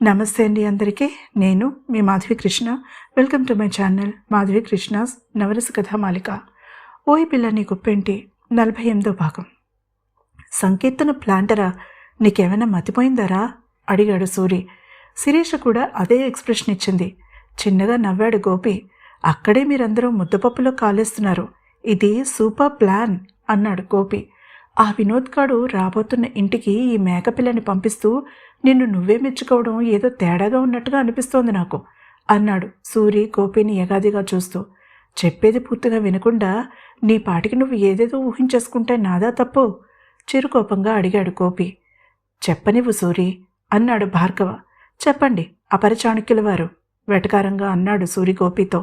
నమస్తే అండి అందరికీ. నేను మీ Madhavi Krishna. Welcome to my channel Madhavi Krishna's Navarasa Kathamalika. ఓయ్ పిల్ల నీ గుప్పేంటి 48వ భాగం. సంకీర్తన ప్లాంటరా, నీకేమైనా మతిపోయిందరా అడిగాడు సూరి. శిరీష కూడా అదే ఎక్స్ప్రెషన్ ఇచ్చింది. చిన్నగా నవ్వాడు గోపి. అక్కడే మీరందరూ ముద్దపప్పులో కాలేస్తున్నారు. ఇది సూపర్ ప్లాన్ అన్నాడు గోపి. ఆ వినోద్ గాడు రాబోతున్న ఇంటికి ఈ మేకపిల్లని పంపిస్తూ నిన్ను నువ్వే మెచ్చుకోవడం ఏదో తేడాగా ఉన్నట్టుగా అనిపిస్తోంది నాకు అన్నాడు సూరి గోపిని యగాదిగా చూస్తూ. చెప్పేది పూర్తిగా వినకుండా నీ పాటికి నువ్వు ఏదేదో ఊహించేసుకుంటే నాదా తప్పు చిరుకోపంగా అడిగాడు గోపి. చెప్పనివ్వు సూరి అన్నాడు భార్గవ. చెప్పండి అపరచాణక్యుల వారు వెటకారంగా అన్నాడు సూరి గోపితో.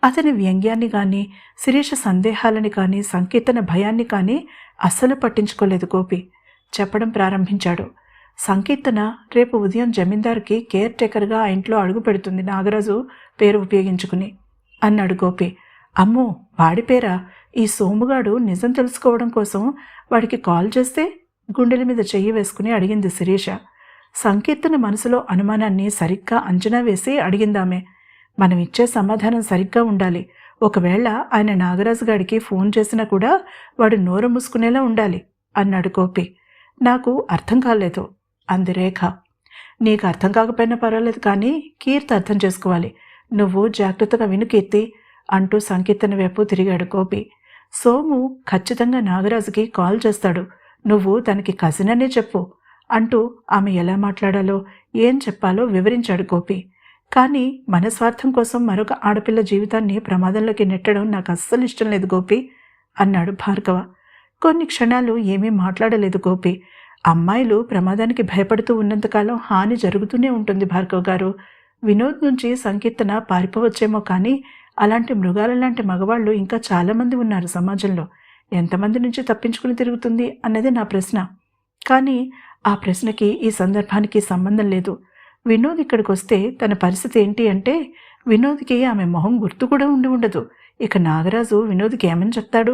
అతని వ్యంగ్యాన్ని కానీ శిరీష సందేహాలని కానీ సంకీర్తన భయాన్ని కానీ అస్సలు పట్టించుకోలేదు గోపి. చెప్పడం ప్రారంభించాడు. సంకీర్తన రేపు ఉదయం జమీందార్కి కేర్ టేకర్గా ఆ ఇంట్లో అడుగు పెడుతుంది నాగరాజు పేరు ఉపయోగించుకుని అన్నాడు గోపి. అమ్మో వాడి పేరా? ఈ సోముగాడు నిజం తెలుసుకోవడం కోసం వాడికి కాల్ చేస్తే గుండెల మీద చెయ్యి వేసుకుని అడిగింది శిరీష. సంకీర్తన మనసులో అనుమానాన్ని సరిగ్గా అంచనా వేసి అడిగిందామే. మనం ఇచ్చే సమాధానం సరిగ్గా ఉండాలి. ఒకవేళ ఆయన నాగరాజు గారికి ఫోన్ చేసినా కూడా వాడు నోరు మూసుకునేలా ఉండాలి అన్నాడు గోపి. నాకు అర్థం కాలేదు అంది రేఖ. నీకు అర్థం కాకపోయినా పర్వాలేదు కానీ కీర్తి అర్థం చేసుకోవాలి. నువ్వు జాగ్రత్తగా విను కీర్తి అంటూ సంకీర్తన వైపు తిరిగాడు గోపి. సోము ఖచ్చితంగా నాగరాజుకి కాల్ చేస్తాడు. నువ్వు తనకి కజిన్ అనే చెప్పు అంటూ ఆమె ఎలా మాట్లాడాలో ఏం చెప్పాలో వివరించాడు గోపి. కానీ మన స్వార్థం కోసం మరొక ఆడపిల్ల జీవితాన్ని ప్రమాదంలోకి నెట్టడం నాకు అస్సలు ఇష్టం లేదు గోపి అన్నాడు భార్గవ. కొన్ని క్షణాలు ఏమీ మాట్లాడలేదు గోపి. అమ్మాయిలు ప్రమాదానికి భయపడుతూ ఉన్నంతకాలం హాని జరుగుతూనే ఉంటుంది భార్గవ్ గారు. వినోద్ నుంచి సంకీర్తన పారిపోవచ్చేమో కానీ అలాంటి మృగాల లాంటి మగవాళ్ళు ఇంకా చాలామంది ఉన్నారు సమాజంలో. ఎంతమంది నుంచి తప్పించుకుని తిరుగుతుంది అన్నది నా ప్రశ్న. కానీ ఆ ప్రశ్నకి ఈ సందర్భానికి సంబంధం లేదు. వినోద్ ఇక్కడికి వస్తే తన పరిస్థితి ఏంటి అంటే వినోద్కి ఆమె మొహం గుర్తు కూడా ఉండదు. ఇక నాగరాజు వినోద్కి ఏమని చెప్తాడు?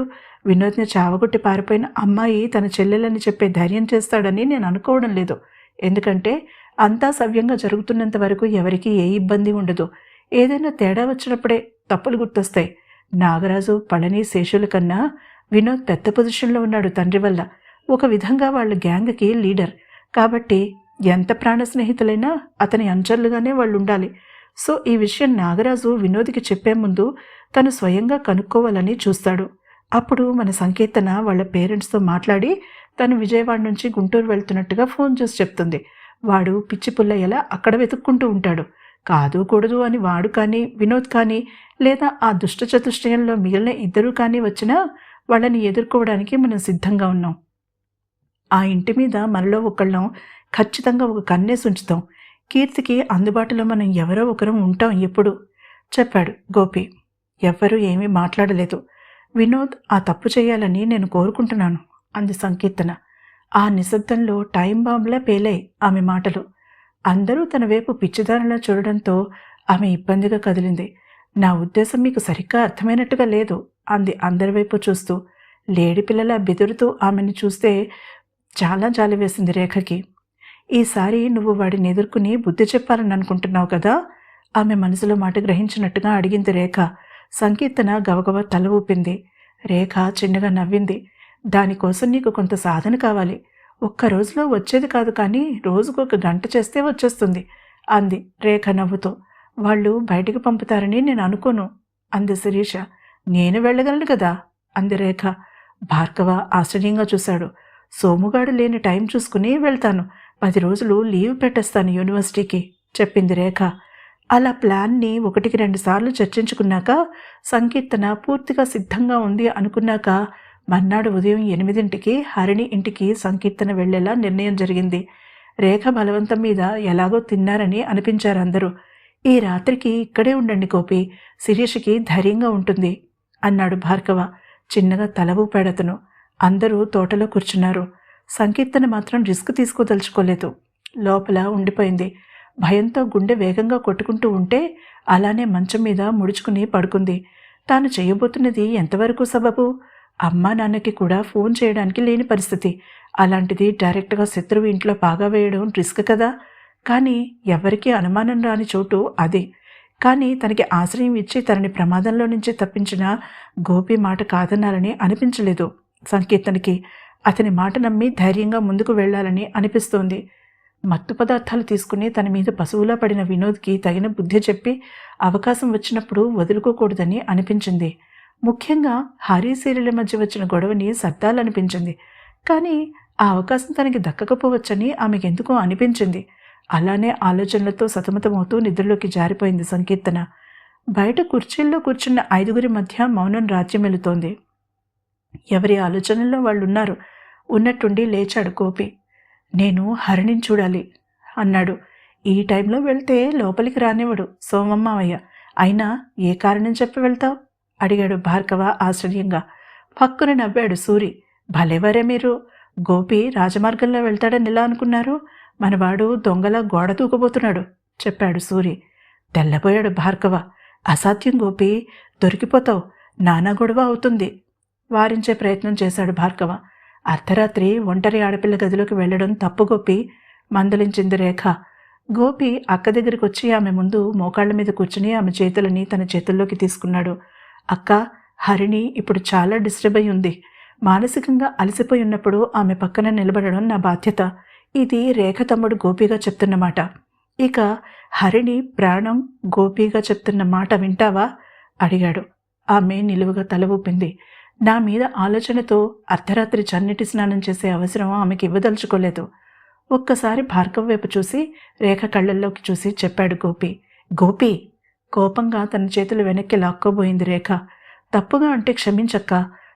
వినోద్ని చావగొట్టి పారిపోయిన అమ్మాయి తన చెల్లెలని చెప్పే ధైర్యం చేస్తాడని నేను అనుకోవడం లేదు. ఎందుకంటే అంతా సవ్యంగా జరుగుతున్నంత వరకు ఎవరికీ ఏ ఇబ్బంది ఉండదు. ఏదైనా తేడా వచ్చినప్పుడే తప్పులు గుర్తొస్తాయి. నాగరాజు పళని శేషుల కన్నా వినోద్ పెద్ద పొజిషన్లో ఉన్నాడు తండ్రి వల్ల. ఒక విధంగా వాళ్ళ గ్యాంగ్కి లీడర్ కాబట్టి ఎంత ప్రాణ స్నేహితులైనా అతని అంచర్లుగానే వాళ్ళు ఉండాలి. సో ఈ విషయం నాగరాజు వినోద్కి చెప్పే ముందు తను స్వయంగా కనుక్కోవాలని చూస్తాడు. అప్పుడు మన సంకీర్తన వాళ్ళ పేరెంట్స్తో మాట్లాడి తను విజయవాడ నుంచి గుంటూరు వెళ్తున్నట్టుగా ఫోన్ చేసి చెప్తుంది. వాడు పిచ్చి పుల్లయ్యలా అక్కడ వెతుక్కుంటూ ఉంటాడు. కాదు కూడదు అని వాడు కానీ వినోద్ కానీ లేదా ఆ దుష్ట చతుష్టయంలో మిగిలిన ఇద్దరూ కానీ వచ్చినా వాళ్ళని ఎదుర్కోవడానికి మనం సిద్ధంగా ఉన్నాం. ఆ ఇంటి మీద మనలో ఒకళ్ళం ఖచ్చితంగా ఒక కన్నేసి ఉంచుతాం. కీర్తికి అందుబాటులో మనం ఎవరో ఒకరం ఉంటాం ఎప్పుడు చెప్పాడు గోపి. ఎవ్వరూ ఏమీ మాట్లాడలేదు. వినోద్ ఆ తప్పు చేయాలని నేను కోరుకుంటున్నాను అంది సంకీర్తన. ఆ నిశ్శబ్దంలో టైం బాంబులా పేలాయి ఆమె మాటలు. అందరూ తన వైపు పిచ్చిదానిలా చూడడంతో ఆమె ఇబ్బందిగా కదిలింది. నా ఉద్దేశం మీకు సరిగ్గా అర్థమైనట్టుగా లేదు అంది అందరి వైపు చూస్తూ. లేడి పిల్లలా బెదురుతూ ఆమెను చూస్తే చాలా జాలి వేసింది రేఖకి. ఈసారి నువ్వు వాడిని ఎదుర్కొని బుద్ధి చెప్పాలని అనుకుంటున్నావు కదా ఆమె మనసులో మాట గ్రహించినట్టుగా అడిగింది రేఖ. సంకీర్తన గవగవ తల ఊపింది. రేఖ చిన్నగా నవ్వింది. దానికోసం నీకు కొంత సాధన కావాలి. ఒక్క రోజులో వచ్చేది కాదు కానీ రోజుకు 1 గంట చేస్తే వచ్చేస్తుంది అంది రేఖ నవ్వుతూ. వాళ్ళు బయటికి పంపుతారని నేను అనుకోను అంది శిరీష. నేను వెళ్ళగలను కదా అంది రేఖ. భార్గవ ఆశ్చర్యంగా చూశాడు. సోముగాడు లేని టైం చూసుకుని వెళ్తాను. 10 రోజులు లీవ్ పెట్టేస్తాను యూనివర్సిటీకి చెప్పింది రేఖ. అలా ప్లాన్ని 1-2 సార్లు చర్చించుకున్నాక సంకీర్తన పూర్తిగా సిద్ధంగా ఉంది అనుకున్నాక మర్నాడు ఉదయం 8ంటికి హరిణి ఇంటికి సంకీర్తన వెళ్లేలా నిర్ణయం జరిగింది. రేఖ బలవంతం మీద ఎలాగో తిన్నారని అనిపించారు అందరూ. ఈ రాత్రికి ఇక్కడే ఉండండి గోపి, శిరీషకి ధైర్యంగా ఉంటుంది అన్నాడు భార్గవ. చిన్నగా తల ఊపాడతను. అందరూ తోటలో కూర్చున్నారు. సంకీర్తన మాత్రం రిస్క్ తీసుకోదలుచుకోలేదు. లోపల ఉండిపోయింది. భయంతో గుండె వేగంగా కొట్టుకుంటూ ఉంటే అలానే మంచం మీద ముడుచుకుని పడుకుంది. తాను చేయబోతున్నది ఎంతవరకు సబబు? అమ్మా నాన్నకి కూడా ఫోన్ చేయడానికి లేని పరిస్థితి. అలాంటిది డైరెక్ట్గా శత్రువు ఇంట్లో పాగా వేయడం రిస్క్ కదా. కానీ ఎవరికీ అనుమానం రాని చోటు అదే. కానీ తనకి ఆశ్రయం ఇచ్చి తనని ప్రమాదంలో నుంచి తప్పించిన గోపి మాట కాదనాలని అనిపించలేదు సంకీర్తనకి. అతని మాట నమ్మి ధైర్యంగా ముందుకు వెళ్లాలని అనిపిస్తోంది. మత్తు పదార్థాలు తీసుకుని తన మీద పశువులా పడిన వినోద్కి తగిన బుద్ధి చెప్పి అవకాశం వచ్చినప్పుడు వదులుకోకూడదని అనిపించింది. ముఖ్యంగా హరి సీరియల మధ్య వచ్చిన గొడవని సర్దాలనిపించింది. కానీ ఆ అవకాశం తనకి దక్కకపోవచ్చని ఆమెకెందుకో అనిపించింది. అలానే ఆలోచనలతో సతమతమవుతూ నిద్రలోకి జారిపోయింది సంకీర్తన. బయట కుర్చీల్లో కూర్చున్న 5గురి మధ్య మౌనం రాజ్యమెలుతోంది. ఎవరి ఆలోచనల్లో వాళ్ళున్నారు. ఉన్నట్టుండి లేచాడు గోపి. నేను హరిణిని చూడాలి అన్నాడు. ఈ టైంలో వెళ్తే లోపలికి రానివ్వడు సోమమ్మావయ్య. అయినా ఏ కారణం చెప్పి వెళ్తావు అడిగాడు భార్గవ ఆశ్చర్యంగా. పక్కున నవ్వాడు సూరి. భలేవరే మీరు. గోపి రాజమార్గంలో వెళ్తాడని ఎలా అనుకున్నారు? మనవాడు దొంగలా గోడ దూకబోతున్నాడు చెప్పాడు సూరి. తెల్లబోయాడు భార్గవ. అసాధ్యం గోపి, దొరికిపోతావు, నానా గొడవ అవుతుంది వారించే ప్రయత్నం చేశాడు భార్గవ. అర్ధరాత్రి ఒంటరి ఆడపిల్ల గదిలోకి వెళ్లడం తప్పు గోపి మందలించింది రేఖ. గోపి అక్క దగ్గరికి వచ్చి ఆమె ముందు మోకాళ్ల మీద కూర్చుని ఆమె చేతులని తన చేతుల్లోకి తీసుకున్నాడు. అక్క, హరిణి ఇప్పుడు చాలా డిస్టర్బ్ అయి ఉంది. మానసికంగా అలసిపోయి ఉన్నప్పుడు ఆమె పక్కన నిలబడడం నా బాధ్యత. ఇది రేఖ తమ్ముడు గోపిగా చెప్తున్నమాట. ఇక హరిణి ప్రాణం గోపిగా చెప్తున్న మాట వింటావా అడిగాడు. ఆమె నిలువుగా తల ఊపింది. నా మీద ఆలోచనతో అర్ధరాత్రి చన్నీటి స్నానం చేసే అవసరం ఆమెకి ఇవ్వదలుచుకోలేదు. ఒక్కసారి భార్గవ్ వైపు చూసి రేఖ కళ్ళల్లోకి చూసి చెప్పాడు గోపి. గోపి కోపంగా తన చేతులు వెనక్కి లాక్కోబోయింది రేఖ. తప్పుగా అంటే క్షమించక్క,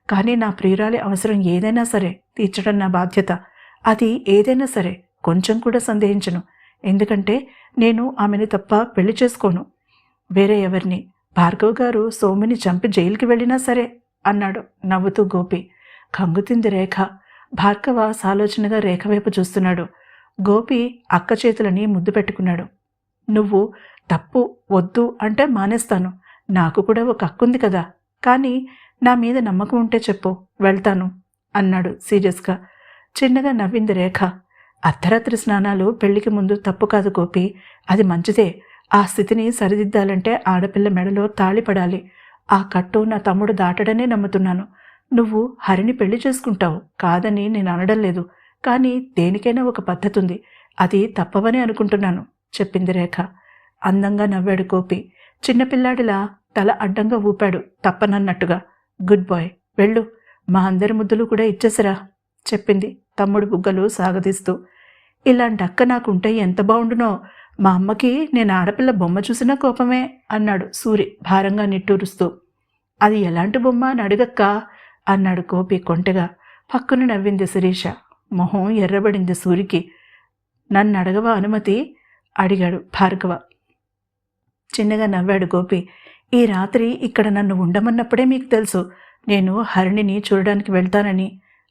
కానీ నా ప్రియురాలి అవసరం ఏదైనా సరే తీర్చడం నా బాధ్యత. అది ఏదైనా సరే, కొంచెం కూడా సందేహించను. ఎందుకంటే నేను ఆమెని తప్ప పెళ్లి చేసుకోను, వేరే ఎవరిని. భార్గవ్ గారు సోమిని చంపి జైలుకి వెళ్ళినా సరే అన్నాడు నవ్వుతూ గోపి. కంగుతింది రేఖ. భార్గవ సాలోచనగా రేఖ వైపు చూస్తున్నాడు. గోపి అక్క చేతులని ముద్దు పెట్టుకున్నాడు. నువ్వు తప్పు వద్దు అంటే మానేస్తాను. నాకు కూడా ఒక అక్కుంది కదా, కానీ నా మీద నమ్మకం ఉంటే చెప్పు, వెళ్తాను అన్నాడు సీరియస్గా. చిన్నగా నవ్వింది రేఖ. అర్ధరాత్రి స్నానాలు పెళ్లికి ముందు తప్పు కాదు గోపి, అది మంచిదే. ఆ స్థితిని సరిదిద్దాలంటే ఆడపిల్ల మెడలో తాళి పడాలి. ఆ కట్టు నా తమ్ముడు దాటడనే నమ్ముతున్నాను. నువ్వు హరిని పెళ్లి చేసుకుంటావు కాదని నేను అనడం లేదు, కానీ దేనికైనా ఒక పద్ధతి ఉంది. అది తప్పవని అనుకుంటున్నాను చెప్పింది రేఖ. అందంగా నవ్వాడు గోపి. చిన్నపిల్లాడిలా తల అడ్డంగా ఊపాడు తప్పనన్నట్టుగా. గుడ్ బాయ్, వెళ్ళు, మా అందరి ముద్దులు కూడా ఇచ్చేసరా చెప్పింది తమ్ముడు బుగ్గలు సాగదీస్తూ. ఇలాంటి అక్క నాకుంటే ఎంత బాగుండునో. మా అమ్మకి నేను ఆడపిల్ల బొమ్మ చూసినా కోపమే అన్నాడు సూరి భారంగా నిట్టూరుస్తూ. అది ఎలాంటి బొమ్మ అని అడుగక్క అన్నాడు గోపి కొంటెగా. పక్కన నవ్వింది శిరీష. మొహం ఎర్రబడింది సూరికి. నన్ను అడగవా అనుమతి అడిగాడు భార్గవ. చిన్నగా నవ్వాడు గోపి. ఈ రాత్రి ఇక్కడ నన్ను ఉండమన్నప్పుడే మీకు తెలుసు నేను హరిణిని చూడడానికి వెళ్తానని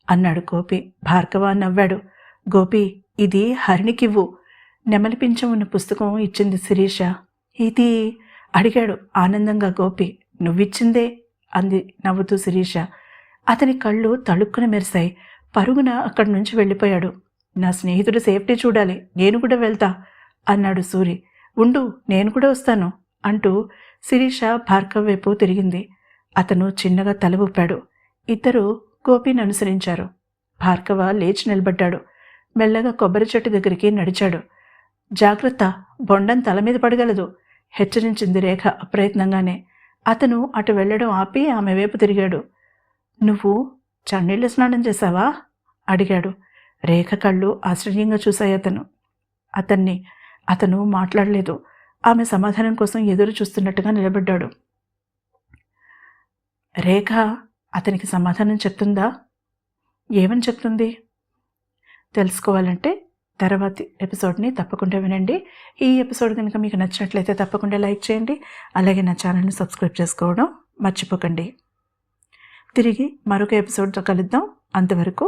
అన్నాడు గోపి. భార్గవ నవ్వాడు. గోపి, ఇది హరిణికివ్వు. నెమలిపించం ఉన్న పుస్తకం ఇచ్చింది శిరీష. ఇది అడిగాడు ఆనందంగా గోపి. నువ్విచ్చిందే అంది నవ్వుతూ శిరీష. అతని కళ్ళు తళుక్కున మెరిశాయి. పరుగున అక్కడి నుంచి వెళ్ళిపోయాడు. నా స్నేహితుడు సేఫ్టీ చూడాలి, నేను కూడా వెళ్తా అన్నాడు సూరి. ఉండు, నేను కూడా వస్తాను అంటూ శిరీష భార్గవ్ వైపు తిరిగింది. అతను చిన్నగా తల ఊపాడు. ఇద్దరూ గోపిని అనుసరించారు. భార్గవ లేచి నిలబడ్డాడు. మెల్లగా కొబ్బరి చెట్టు దగ్గరికి నడిచాడు. జాగ్రత్త, బొండం తల మీద పడగలదు హెచ్చరించింది రేఖ అప్రయత్నంగానే. అతను అటు వెళ్లడం ఆపి ఆమె వైపు తిరిగాడు. నువ్వు చన్నీళ్ళ స్నానం చేశావా అడిగాడు. రేఖ కళ్ళు ఆశ్చర్యంగా చూశాయి అతన్ని. అతను మాట్లాడలేదు. ఆమె సమాధానం కోసం ఎదురు చూస్తున్నట్టుగా నిలబడ్డాడు. రేఖ అతనికి సమాధానం చెప్తుందా? ఏమని చెప్తుంది? తెలుసుకోవాలంటే తర్వాతి ఎపిసోడ్ని తప్పకుండా వినండి. ఈ ఎపిసోడ్ కనుక మీకు నచ్చినట్లయితే తప్పకుండా లైక్ చేయండి. అలాగే నా ఛానల్ని సబ్స్క్రైబ్ చేసుకోవడం మర్చిపోకండి. తిరిగి మరొక ఎపిసోడ్తో కలుద్దాం. అంతవరకు